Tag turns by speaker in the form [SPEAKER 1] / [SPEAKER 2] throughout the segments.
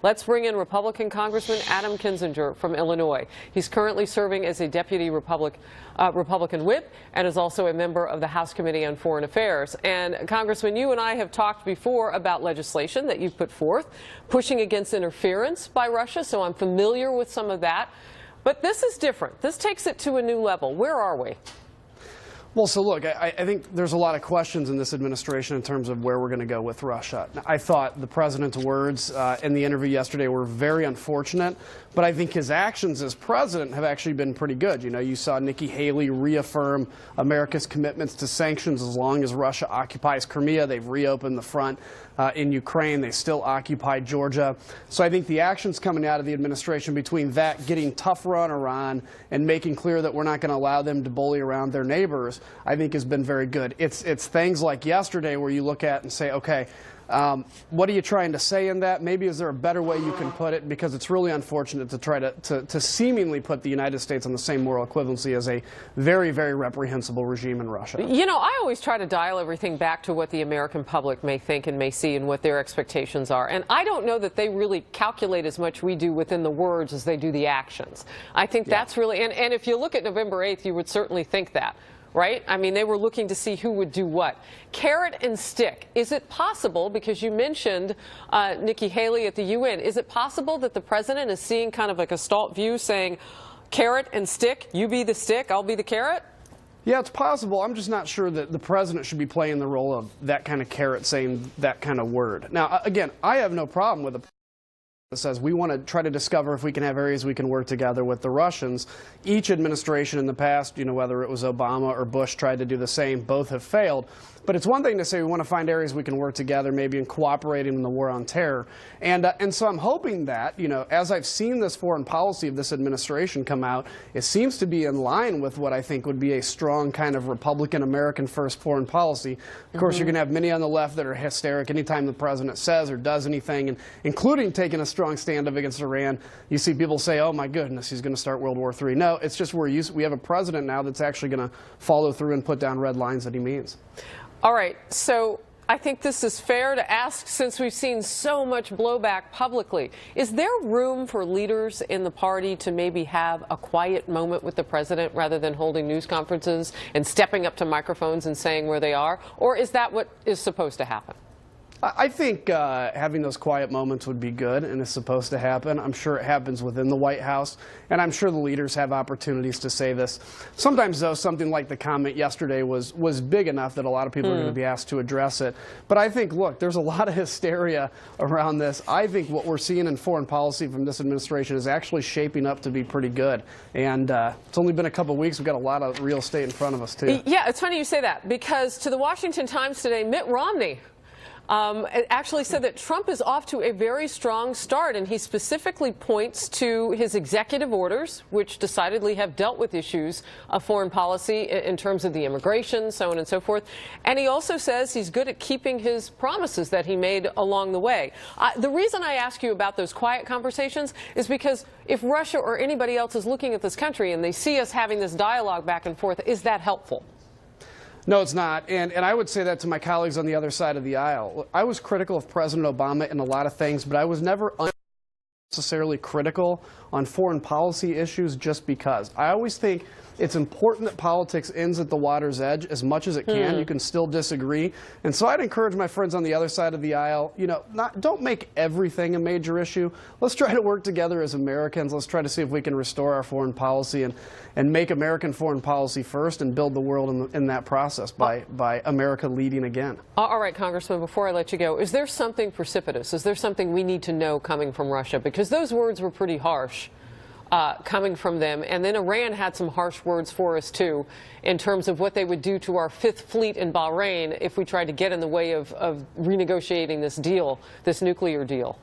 [SPEAKER 1] Let's bring in Republican Congressman Adam Kinzinger from Illinois. He's currently serving as a deputy Republican whip and is also a member of the House Committee on Foreign Affairs. And Congressman, you and I have talked before about legislation that you've put forth pushing against interference by Russia, so I'm familiar with some of that. But this is different. This takes it to a new level. Where are we?
[SPEAKER 2] Well, so look, I think there's a lot of questions in this administration in terms of where we're going to go with Russia. I thought the president's words in the interview yesterday were very unfortunate, but I think his actions as president have actually been pretty good. You know, you saw Nikki Haley reaffirm America's commitments to sanctions as long as Russia occupies Crimea. They've reopened the front in Ukraine. They still occupy Georgia. So I think the actions coming out of the administration between that, getting tougher on Iran, and making clear that we're not going to allow them to bully around their neighbors, I think has been very good. It's things like yesterday where you look at and say, okay, what are you trying to say in that? Maybe is there a better way you can put it? Because it's really unfortunate to try to seemingly put the United States on the same moral equivalency as a very, very reprehensible regime in Russia.
[SPEAKER 1] You know, I always try to dial everything back to what the American public may think and may see and what their expectations are. And I don't know that they really calculate as much we do within the words as they do the actions. I think that's really, and if you look at November 8th, you would certainly think that. Right? I mean, they were looking to see who would do what. Carrot and stick. Is it possible, because you mentioned Nikki Haley at the UN, is it possible that the president is seeing kind of like a Gestalt view saying, carrot and stick, you be the stick, I'll be the carrot?
[SPEAKER 2] Yeah, it's possible. I'm just not sure that the president should be playing the role of that kind of carrot saying that kind of word. Now, again, I have no problem with that says we want to try to discover if we can have areas we can work together with the Russians. Each administration in the past, you know, whether it was Obama or Bush, tried to do the same. Both have failed. But it's one thing to say we want to find areas we can work together, maybe in cooperating in the war on terror. And so I'm hoping that, you know, as I've seen this foreign policy of this administration come out, it seems to be in line with what I think would be a strong kind of Republican American first foreign policy. Of course, you're going to have many on the left that are hysteric anytime the president says or does anything, and including taking a strong stand up against Iran. You see people say, oh my goodness, he's going to start World War III. No, it's just we have a president now that's actually going to follow through and put down red lines that he means.
[SPEAKER 1] All right, so I think this is fair to ask, since we've seen so much blowback publicly. Is there room for leaders in the party to maybe have a quiet moment with the president rather than holding news conferences and stepping up to microphones and saying where they are? Or is that what is supposed to happen?
[SPEAKER 2] I think having those quiet moments would be good and is supposed to happen. I'm sure it happens within the White House, and I'm sure the leaders have opportunities to say this. Sometimes, though, something like the comment yesterday was big enough that a lot of people are going to be asked to address it. But I think, look, there's a lot of hysteria around this. I think what we're seeing in foreign policy from this administration is actually shaping up to be pretty good. And it's only been a couple of weeks. We've got a lot of real estate in front of us, too.
[SPEAKER 1] Yeah, it's funny you say that, because to the Washington Times today, Mitt Romney actually said that Trump is off to a very strong start, and he specifically points to his executive orders, which decidedly have dealt with issues of foreign policy in terms of the immigration, so on and so forth. And he also says he's good at keeping his promises that he made along the way. The reason I ask you about those quiet conversations is because if Russia or anybody else is looking at this country and they see us having this dialogue back and forth, is that helpful?
[SPEAKER 2] No, it's not. And I would say that to my colleagues on the other side of the aisle. I was critical of President Obama in a lot of things, but I was never unnecessarily critical on foreign policy issues just because. I always think it's important that politics ends at the water's edge as much as it can. You can still disagree. And so I'd encourage my friends on the other side of the aisle, you know, don't make everything a major issue. Let's try to work together as Americans. Let's try to see if we can restore our foreign policy and make American foreign policy first and build the world in that process by America leading again.
[SPEAKER 1] All right, Congressman, before I let you go, is there something precipitous? Is there something we need to know coming from Russia? Because those words were pretty harsh. Coming from them. And then Iran had some harsh words for us, too, in terms of what they would do to our Fifth Fleet in Bahrain if we tried to get in the way of renegotiating this deal, this nuclear deal.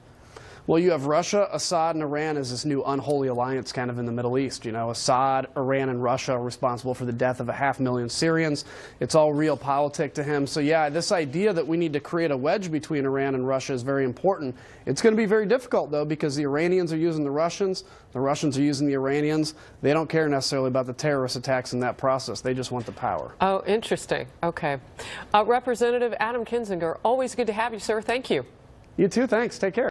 [SPEAKER 2] Well, you have Russia, Assad, and Iran as this new unholy alliance kind of in the Middle East. You know, Assad, Iran, and Russia are responsible for the death of 500,000 Syrians. It's all realpolitik to him. So, yeah, this idea that we need to create a wedge between Iran and Russia is very important. It's going to be very difficult, though, because the Iranians are using the Russians are using the Iranians. They don't care necessarily about the terrorist attacks in that process. They just want the power.
[SPEAKER 1] Oh, interesting. Okay. Representative Adam Kinzinger, always good to have you, sir. Thank you.
[SPEAKER 2] You too. Thanks. Take care.